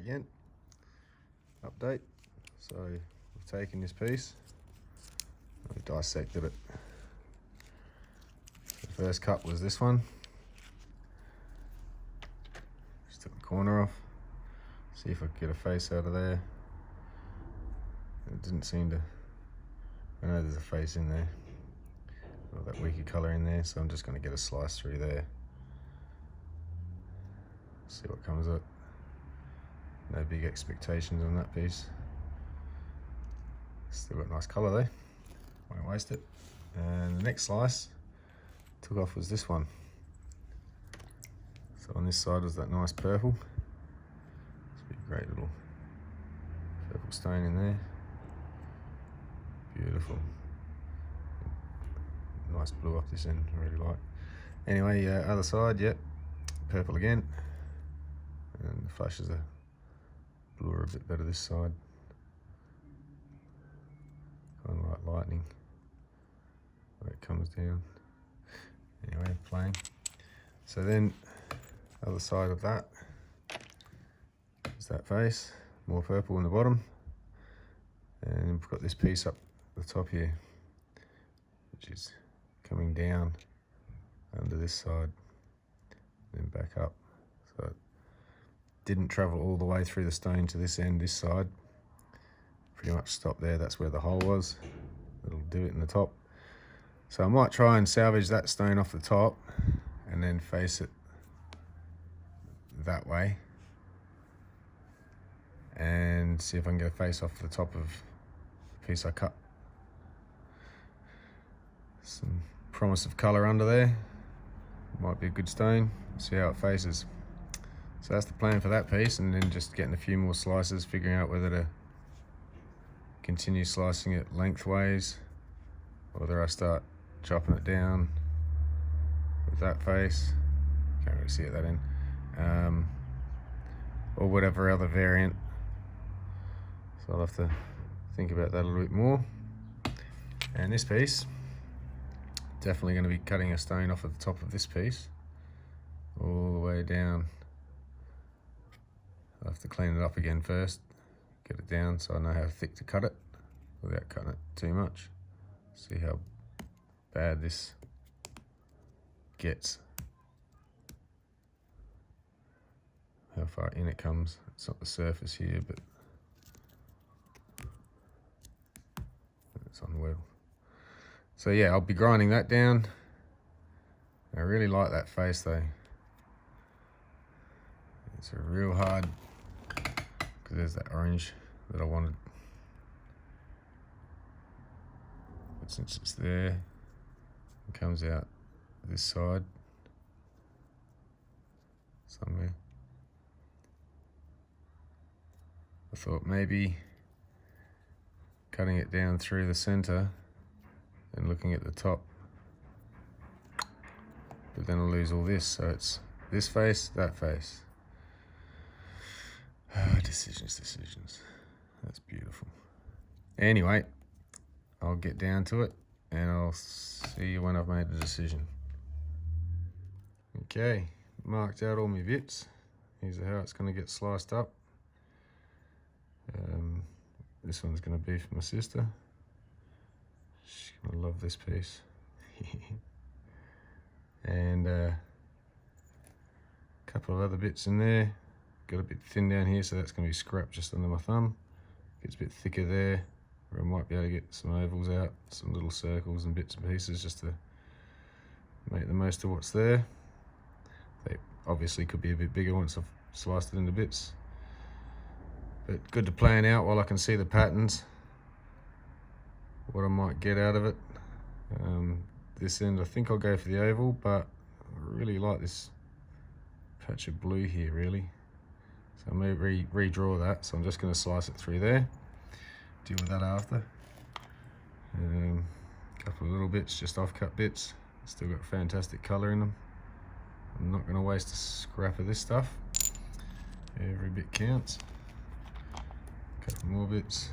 again. Update. So we've taken this piece, we've dissected it. The first cut was this one. Just took the corner off. See if I could get a face out of there. It didn't seem to. I know there's a face in there. Got that weaker colour in there, so I'm just going to get a slice through there. See what comes up. No big expectations on that piece. Still got nice colour though. Won't waste it. And the next slice took off was this one. So on this side was that nice purple. It's a great little purple stain in there. Beautiful. Nice blue off this end, I really like. Anyway, other side, yep, purple again. And the flashes are bluer a bit better this side. Kind of like lightning, where it comes down. Anyway, playing. So then, other side of that is that face, more purple on the bottom. And we've got this piece up the top here, which is coming down under this side, then back up. So it didn't travel all the way through the stone to this end, this side. Pretty much stopped there, that's where the hole was. It'll do it in the top. So I might try and salvage that stone off the top and then face it that way. And see if I can get a face off the top of the piece I cut. Some promise of colour under there. Might be a good stone. See how it faces. So that's the plan for that piece, and then just getting a few more slices, figuring out whether to continue slicing it lengthways, or whether I start chopping it down with that face. Can't really see it that end. Or whatever other variant. So I'll have to think about that a little bit more. And this piece, definitely going to be cutting a stone off at the top of this piece, all the way down. I'll have to clean it up again first, get it down so I know how thick to cut it without cutting it too much. See how bad this gets, how far in it comes. It's not the surface here, but it's on well. So yeah, I'll be grinding that down. I really like that face though. It's a real hard, because there's that orange that I wanted. But since it's there, it comes out this side somewhere. I thought maybe cutting it down through the center and looking at the top, but then I'll lose all this, so it's this face, that face. Decisions. That's beautiful. Anyway, I'll get down to it and I'll see you when I've made the decision. Okay, marked out all my bits. Here's how it's going to get sliced up. This one's going to be for my sister. She's going to love this piece. And a couple of other bits in there. Got a bit thin down here, so that's going to be scrap just under my thumb. Gets a bit thicker there, where I might be able to get some ovals out, some little circles and bits and pieces just to make the most of what's there. They obviously could be a bit bigger once I've sliced it into bits. But good to plan out while I can see the patterns, what I might get out of it. This end I think I'll go for the oval, but I really like this patch of blue here really. So I may redraw that, so I'm just going to slice it through there, deal with that after. A couple of little bits, just off-cut bits, still got fantastic colour in them. I'm not going to waste a scrap of this stuff, every bit counts. A couple more bits,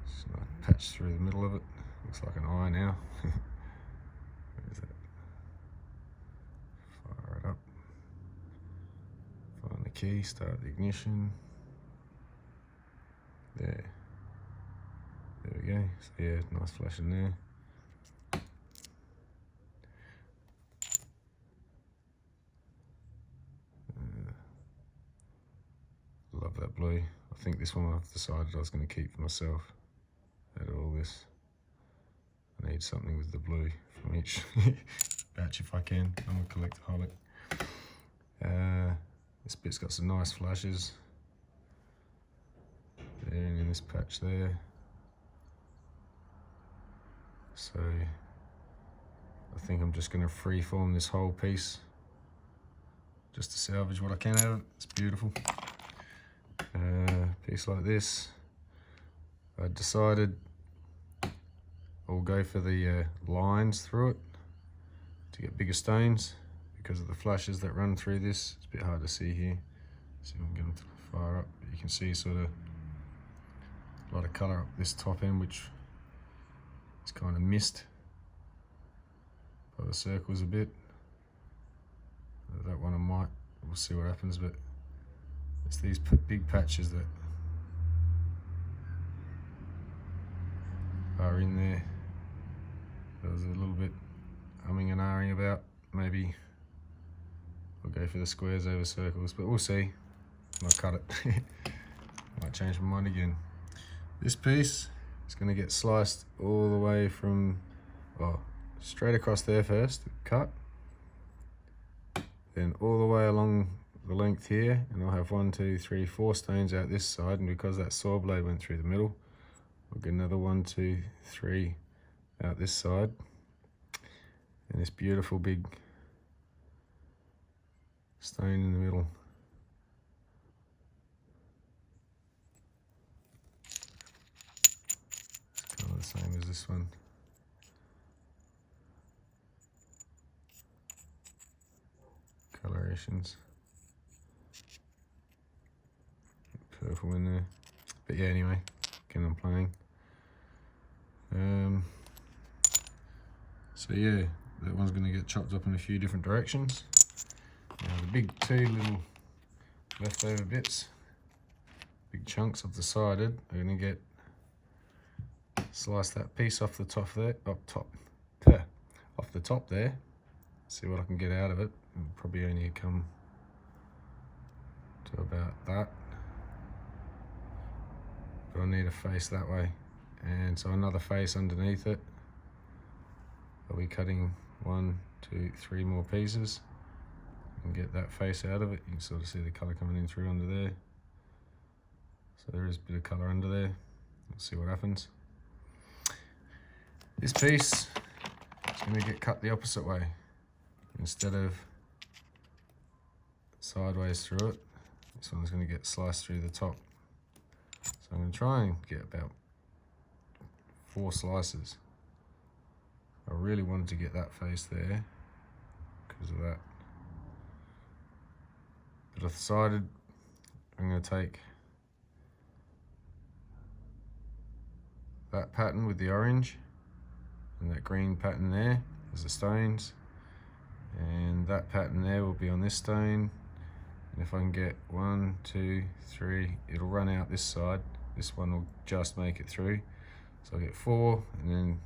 just like patch through the middle of it, looks like an eye now. Where is that? Fire it up. Find the key, start the ignition. There we go. So yeah, nice flash in there. Love that blue. I think this one I've decided I was going to keep for myself out of all this. I need something with the blue from each batch if I can. I'm a collectaholic. This bit's got some nice flashes there and in this patch there. So I think I'm just going to freeform this whole piece just to salvage what I can out of it. It's beautiful. Piece like this, I decided I'll go for the lines through it to get bigger stones because of the flashes that run through this. It's a bit hard to see here. See if I can get them to fire up. But you can see sort of a lot of colour up this top end, which is kind of missed by the circles a bit. That one I might, we'll see what happens, but it's these big patches that are in there. I was a little bit umming and ahhing about. Maybe I'll go for the squares over circles, but we'll see. I'll cut it. Might change my mind again. This piece is going to get sliced all the way from, well, straight across there first, cut, then all the way along the length here, and I'll have 1, 2, 3, 4 stones out this side, and because that saw blade went through the middle, I'll get another 1, 2, 3 out this side, and this beautiful big stone in the middle. It's kind of the same as this one. Colorations. Purple in there. But yeah, anyway, again I'm playing. So yeah, that one's going to get chopped up in a few different directions. Now the big 2 little leftover bits, big chunks I've decided are going to get slice that piece off the top there, off the top there. See what I can get out of it. It'll probably only come to about that. But I need a face that way, and so another face underneath it. I'll be cutting 1, 2, 3 more pieces and get that face out of it. You can sort of see the colour coming in through under there. So there is a bit of colour under there. We'll see what happens. This piece is going to get cut the opposite way. Instead of sideways through it, this one's going to get sliced through the top. So I'm going to try and get about 4 slices. I really wanted to get that face there because of that. But I decided I'm going to take that pattern with the orange and that green pattern there as the stones, and that pattern there will be on this stone, and if I can get 1, 2, 3, it'll run out this side. This one will just make it through. So I'll get 4 and then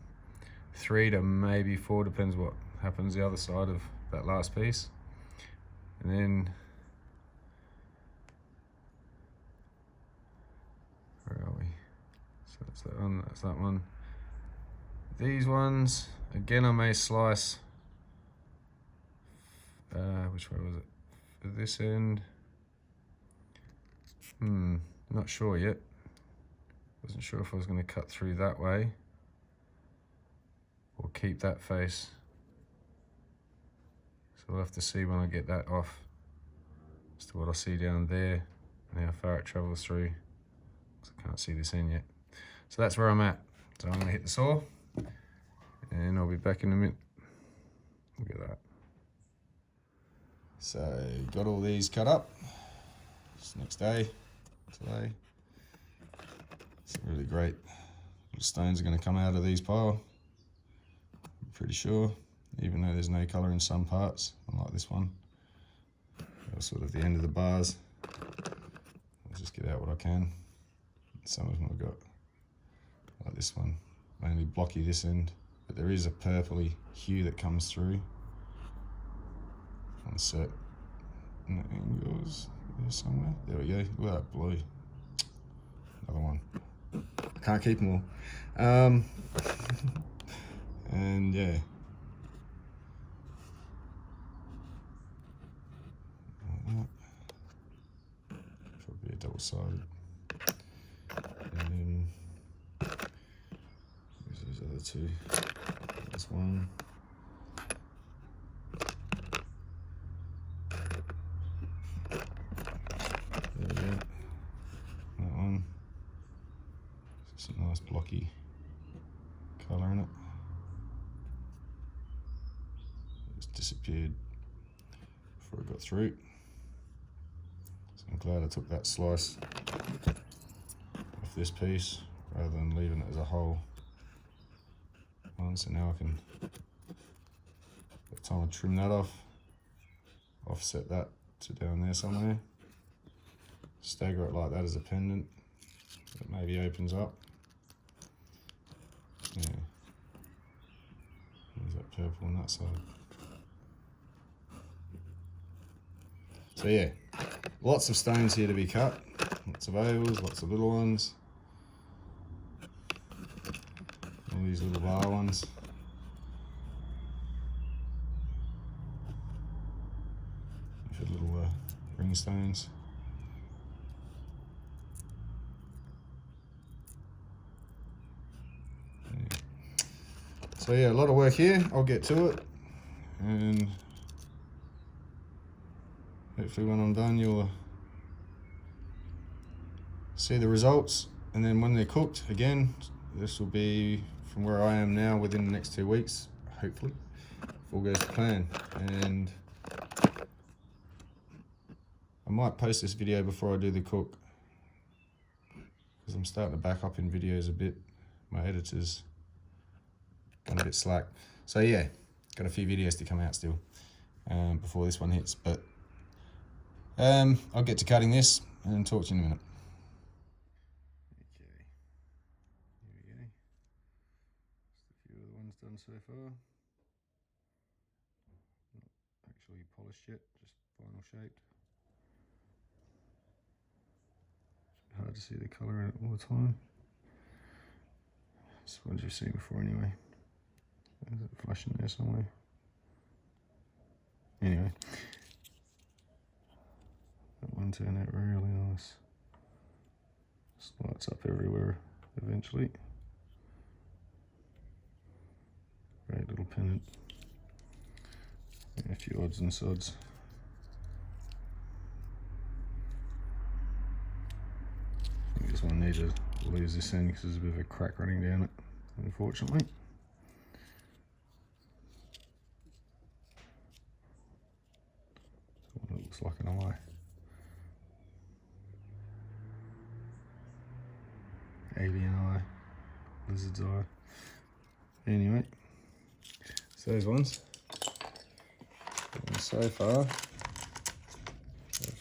3 to maybe 4, depends what happens the other side of that last piece. And then where are we? So that's that one, that's that one. These ones, again I may slice, which way was it? For this end, not sure yet. Wasn't sure if I was going to cut through that way or keep that face. So we'll have to see when I get that off as to what I see down there and how far it travels through. I can't see this end yet. So that's where I'm at. So I'm going to hit the saw and I'll be back in a minute. Look at that. So got all these cut up. It's next day, today. Some really great little stones are going to come out of these pile. I'm pretty sure, even though there's no colour in some parts, unlike this one. That was sort of the end of the bars. I'll just get out what I can. Some of them I've got, like this one, mainly blocky this end, but there is a purpley hue that comes through on certain angles there somewhere. There we go, look at that blue. Another one. I can't keep them all. And yeah. Like that. Probably a double-sided. And then there's those other two. This one. There we go. That one. It's a nice blocky colour in it. It just disappeared before it got through. So I'm glad I took that slice off this piece rather than leaving it as a whole one. So now I can, by the time I trim that off, offset that to down there somewhere, stagger it like that as a pendant. It maybe opens up. Yeah. There's that purple on that side. So yeah, lots of stones here to be cut. Lots of ovals, lots of little ones. All these little bar ones. For little ring stones. So yeah, a lot of work here. I'll get to it, and hopefully when I'm done you'll see the results. And then when they're cooked, again, this will be from where I am now within the next 2 weeks, hopefully, if all goes to plan. And I might post this video before I do the cook, because I'm starting to back up in videos a bit. My editor's gone a bit slack. So yeah, got a few videos to come out still before this one hits. But I'll get to cutting this and talk to you in a minute. Okay, here we go. Just a few of the ones done so far. Not actually polished yet, just final shaped. It's hard to see the colour in it all the time. It's ones you've seen before anyway. There's a flash in there somewhere. Anyway, that one turned out really nice. Just lights up everywhere eventually. Great little pendant. And a few odds and sods. I think this one needs to lose this end because there's a bit of a crack running down it, unfortunately. It looks like an eye. Alien eye, lizard's eye. Anyway, so those ones. And so far, I've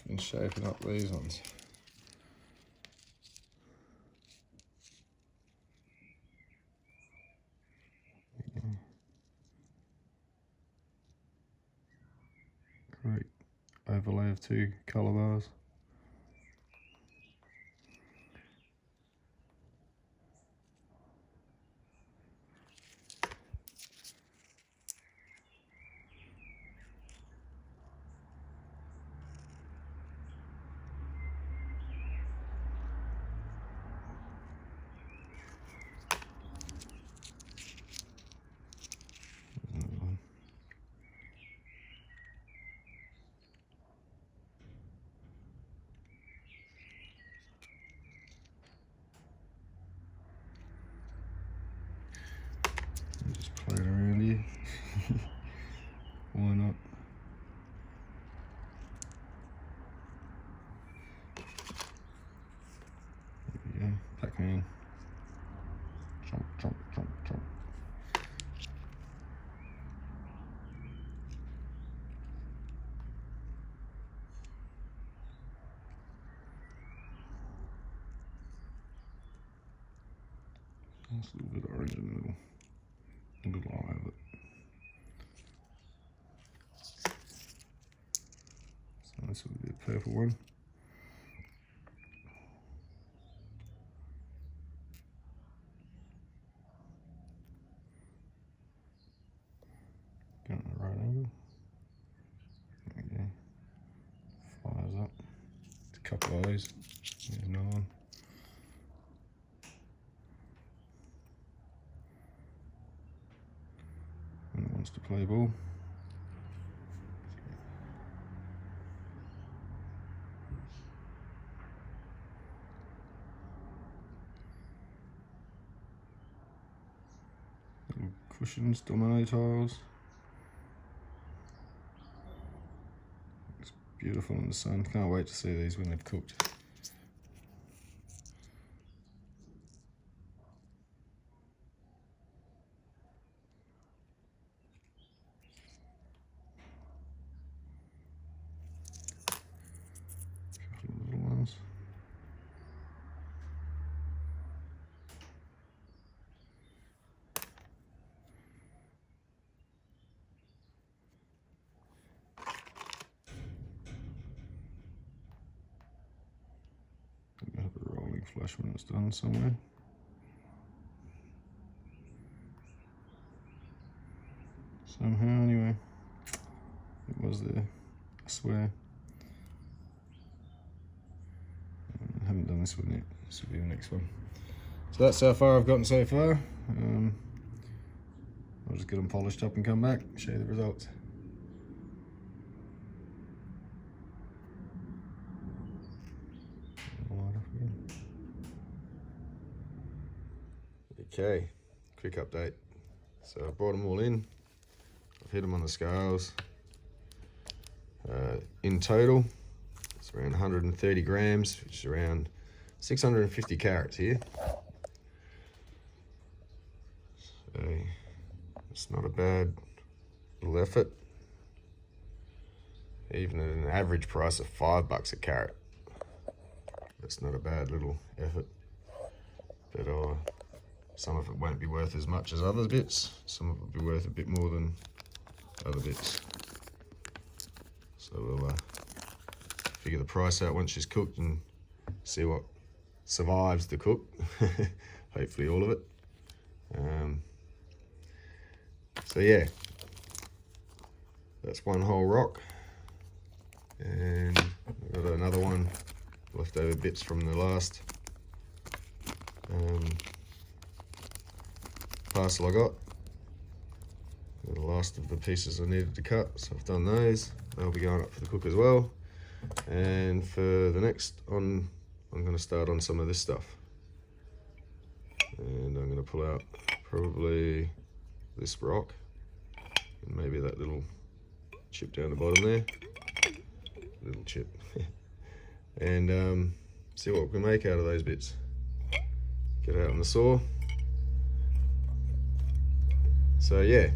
been shaping up these ones. Great overlay of 2 colour bars. Nice little bit of orange in the middle. A little eye of it. So this will be a purple one. Get on the right angle. There we go. Fires up. A couple of those. There's another one. And it wants to play ball. Little cushions, domino tiles. It's beautiful in the sun. Can't wait to see these when they've cooked. Couple of little ones. Have a rolling flash when it's done somewhere. Somehow, anyway. It was there, I swear. I haven't done this one yet. This will be the next one. So that's how far I've gotten so far. I'll just get them polished up and come back, show you the results. Okay, quick update. So I brought them all in. I've hit them on the scales. In total, it's around 130 grams, which is around 650 carats here. So it's not a bad little effort. Even at an average price of $5 a carat, that's not a bad little effort. But some of it won't be worth as much as other bits. Some of it will be worth a bit more than other bits. So we'll figure the price out once she's cooked and see what survives the cook. Hopefully all of it. So yeah, that's one whole rock. And I've got another one, leftover bits from the last parcel I got. The last of the pieces I needed to cut, so I've done those. They'll be going up for the cook as well. And for the next on, I'm going to start on some of this stuff. And I'm going to pull out probably this rock and maybe that little chip down the bottom there. Little chip. And see what we can make out of those bits. Get out on the saw. So yeah,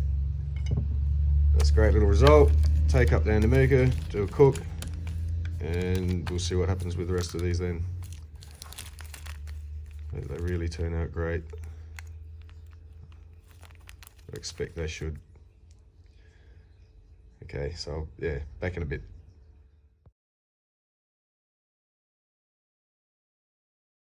that's a great little result. Take up the Andamooka, do a cook, and we'll see what happens with the rest of these then. They really turn out great. I expect they should. Okay, so yeah, back in a bit.